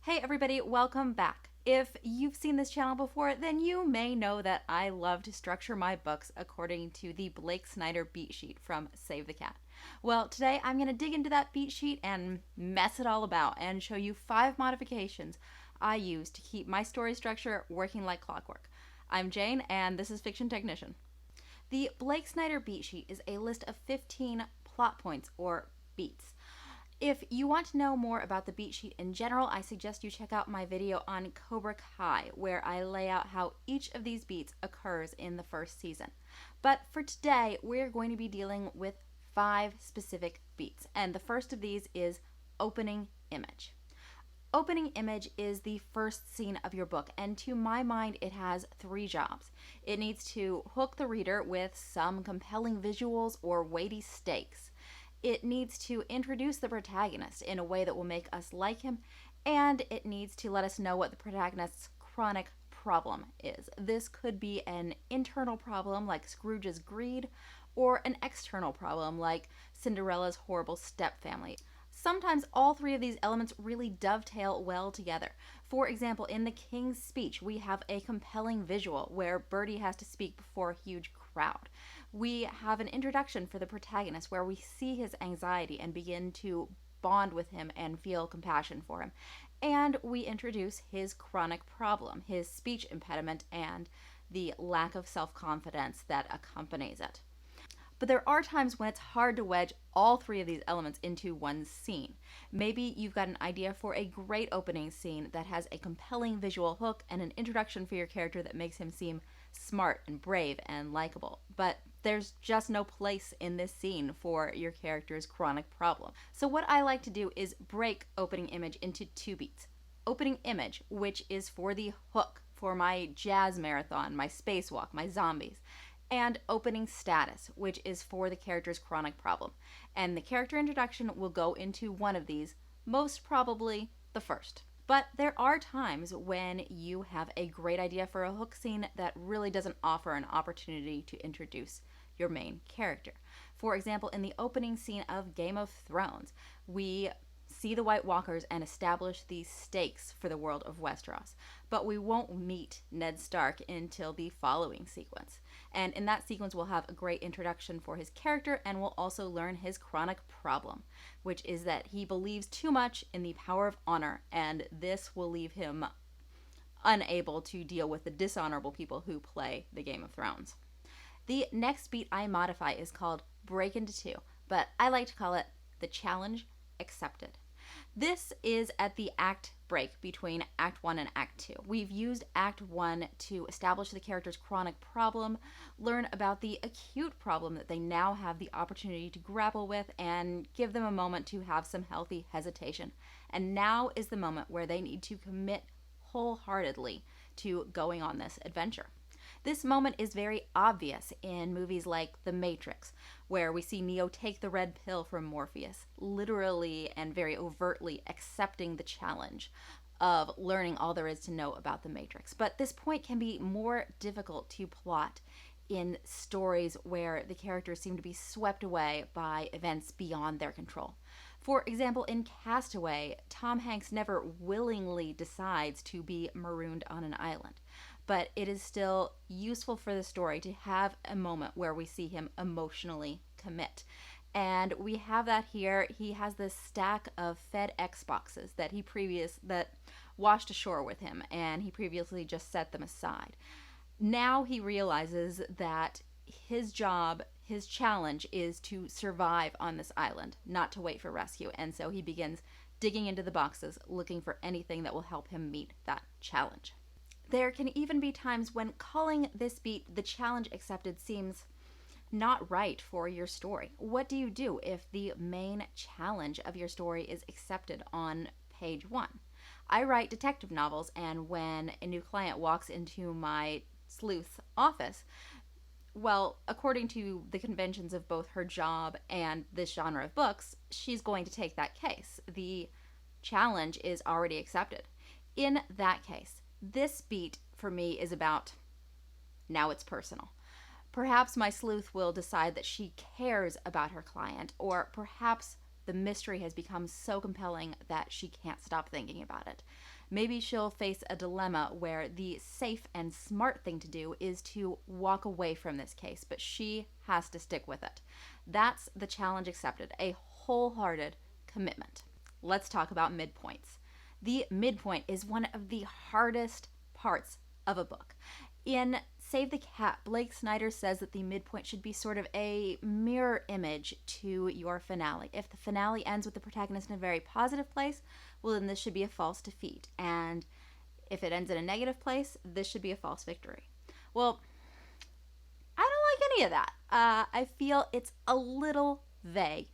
Hey everybody, welcome back. If you've seen this channel before, then you may know that I love to structure my books according to the Blake Snyder Beat Sheet from Save the Cat. Well, today I'm going to dig into that beat sheet and mess it all about and show you 5 modifications I use to keep my story structure working like clockwork. I'm Jane, and this is Fiction Technician. The Blake Snyder Beat Sheet is a list of 15 plot points or beats. If you want to know more about the beat sheet in general, I suggest you check out my video on Cobra Kai, where I lay out how each of these beats occurs in the first season. But for today, we're going to be dealing with 5 specific beats, and the first of these is opening image. Opening image is the first scene of your book, and to my mind, it has 3 jobs. It needs to hook the reader with some compelling visuals or weighty stakes. It needs to introduce the protagonist in a way that will make us like him, and it needs to let us know what the protagonist's chronic problem is. This could be an internal problem like Scrooge's greed, or an external problem like Cinderella's horrible stepfamily. Sometimes all 3 of these elements really dovetail well together. For example, in The King's Speech, we have a compelling visual where Bertie has to speak before a huge crowd. We have an introduction for the protagonist where we see his anxiety and begin to bond with him and feel compassion for him. And we introduce his chronic problem, his speech impediment, and the lack of self-confidence that accompanies it. But there are times when it's hard to wedge all 3 of these elements into one scene. Maybe you've got an idea for a great opening scene that has a compelling visual hook and an introduction for your character that makes him seem smart and brave and likable. But there's just no place in this scene for your character's chronic problem. So what I like to do is break opening image into 2 beats. Opening image, which is for the hook, for my jazz marathon, my spacewalk, my zombies, and opening status, which is for the character's chronic problem. And the character introduction will go into one of these, most probably the first. But there are times when you have a great idea for a hook scene that really doesn't offer an opportunity to introduce your main character. For example, in the opening scene of Game of Thrones, we see the White Walkers and establish the stakes for the world of Westeros. But we won't meet Ned Stark until the following sequence. And in that sequence, we'll have a great introduction for his character, and we'll also learn his chronic problem, which is that he believes too much in the power of honor, and this will leave him unable to deal with the dishonorable people who play the Game of Thrones. The next beat I modify is called break into 2, but I like to call it the challenge accepted. This is at the act break between Act 1 and Act 2. We've used Act 1 to establish the character's chronic problem, learn about the acute problem that they now have the opportunity to grapple with, and give them a moment to have some healthy hesitation. And now is the moment where they need to commit wholeheartedly to going on this adventure. This moment is very obvious in movies like The Matrix, where we see Neo take the red pill from Morpheus, literally and very overtly accepting the challenge of learning all there is to know about the Matrix. But this point can be more difficult to plot in stories where the characters seem to be swept away by events beyond their control. For example, in Castaway, Tom Hanks never willingly decides to be marooned on an island. But it is still useful for the story to have a moment where we see him emotionally commit. And we have that here. He has this stack of FedEx boxes that that washed ashore with him, and he previously just set them aside. Now he realizes that his job, his challenge, is to survive on this island, not to wait for rescue. And so he begins digging into the boxes, looking for anything that will help him meet that challenge. There can even be times when calling this beat the challenge accepted seems not right for your story. What do you do if the main challenge of your story is accepted on page 1? I write detective novels, and when a new client walks into my sleuth's office, well, according to the conventions of both her job and this genre of books, she's going to take that case. The challenge is already accepted. In that case, this beat for me is about now it's personal. Perhaps my sleuth will decide that she cares about her client, or perhaps the mystery has become so compelling that she can't stop thinking about it. Maybe she'll face a dilemma where the safe and smart thing to do is to walk away from this case, but she has to stick with it. That's the challenge accepted, a wholehearted commitment. Let's talk about midpoints. The midpoint is one of the hardest parts of a book. In Save the Cat, Blake Snyder says that the midpoint should be sort of a mirror image to your finale. If the finale ends with the protagonist in a very positive place, well, then this should be a false defeat. And if it ends in a negative place, this should be a false victory. Well, I don't like any of that. I feel it's a little vague,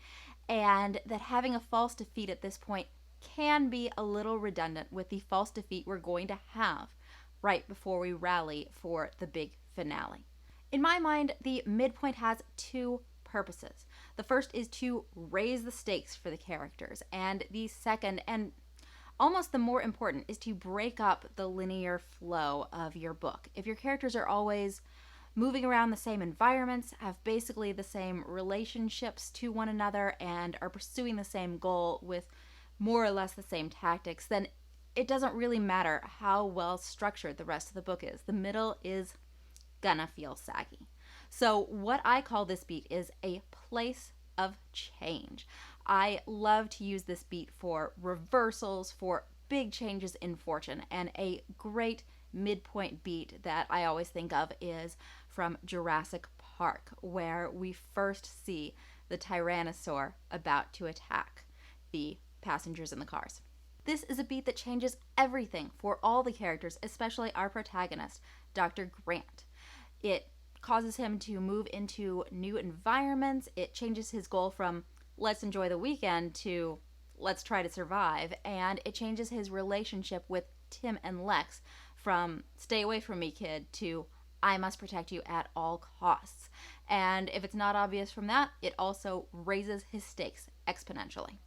and that having a false defeat at this point can be a little redundant with the false defeat we're going to have right before we rally for the big finale. In my mind, the midpoint has two purposes. The first is to raise the stakes for the characters, and the second, and almost the more important, is to break up the linear flow of your book. If your characters are always moving around the same environments, have basically the same relationships to one another, and are pursuing the same goal with more or less the same tactics, then it doesn't really matter how well structured the rest of the book is. The middle is gonna feel saggy. So what I call this beat is a place of change. I love to use this beat for reversals, for big changes in fortune, and a great midpoint beat that I always think of is from Jurassic Park, where we first see the Tyrannosaur about to attack the passengers in the cars. This is a beat that changes everything for all the characters, especially our protagonist, Dr. Grant. It causes him to move into new environments. It changes his goal from let's enjoy the weekend to let's try to survive. And it changes his relationship with Tim and Lex from stay away from me, kid, to I must protect you at all costs. And if it's not obvious from that, it also raises his stakes exponentially.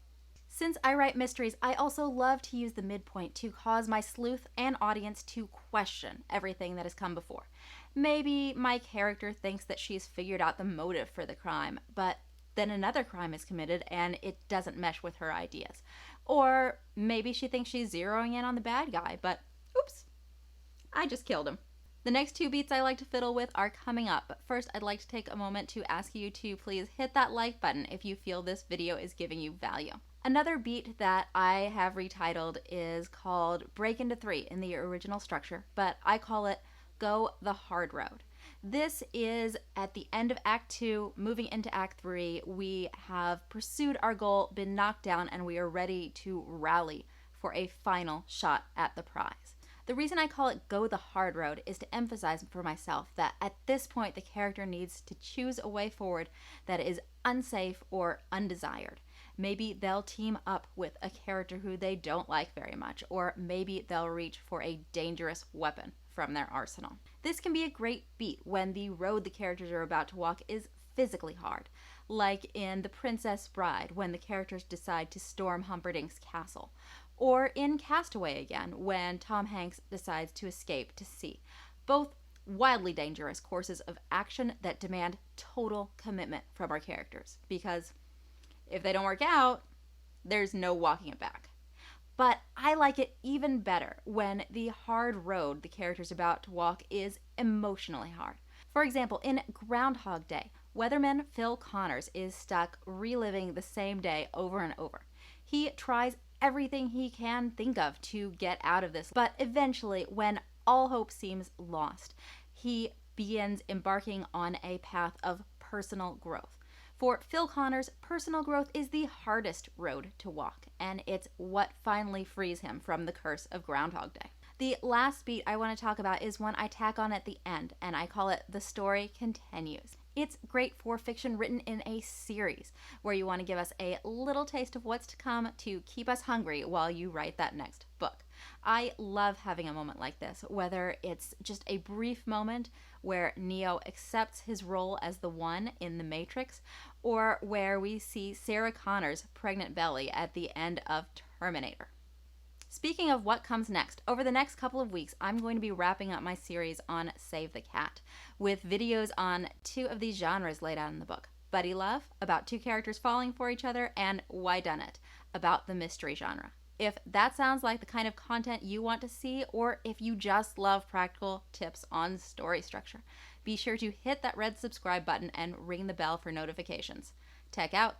Since I write mysteries, I also love to use the midpoint to cause my sleuth and audience to question everything that has come before. Maybe my character thinks that she's figured out the motive for the crime, but then another crime is committed and it doesn't mesh with her ideas. Or maybe she thinks she's zeroing in on the bad guy, but oops, I just killed him. The next two beats I like to fiddle with are coming up, but first I'd like to take a moment to ask you to please hit that like button if you feel this video is giving you value. Another beat that I have retitled is called Break into Three in the original structure, but I call it Go the Hard Road. This is at the end of Act 2, moving into Act 3. We have pursued our goal, been knocked down, and we are ready to rally for a final shot at the prize. The reason I call it Go the Hard Road is to emphasize for myself that at this point the character needs to choose a way forward that is unsafe or undesired. Maybe they'll team up with a character who they don't like very much, or maybe they'll reach for a dangerous weapon from their arsenal. This can be a great beat when the road the characters are about to walk is physically hard, like in The Princess Bride when the characters decide to storm Humperdinck's castle, or in Castaway again when Tom Hanks decides to escape to sea. Both wildly dangerous courses of action that demand total commitment from our characters, because if they don't work out, there's no walking it back. But I like it even better when the hard road the character's about to walk is emotionally hard. For example, in Groundhog Day, weatherman Phil Connors is stuck reliving the same day over and over. He tries everything he can think of to get out of this, but eventually, when all hope seems lost, he begins embarking on a path of personal growth. For Phil Connors, personal growth is the hardest road to walk, and it's what finally frees him from the curse of Groundhog Day. The last beat I want to talk about is one I tack on at the end, and I call it The Story Continues. It's great for fiction written in a series, where you want to give us a little taste of what's to come to keep us hungry while you write that next book. I love having a moment like this, whether it's just a brief moment where Neo accepts his role as the One in The Matrix, or where we see Sarah Connor's pregnant belly at the end of Terminator. Speaking of what comes next, over the next couple of weeks, I'm going to be wrapping up my series on Save the Cat, with videos on 2 of these genres laid out in the book. buddy love, about two characters falling for each other, and whodunit, about the mystery genre. If that sounds like the kind of content you want to see, or if you just love practical tips on story structure, be sure to hit that red subscribe button and ring the bell for notifications. Tech out.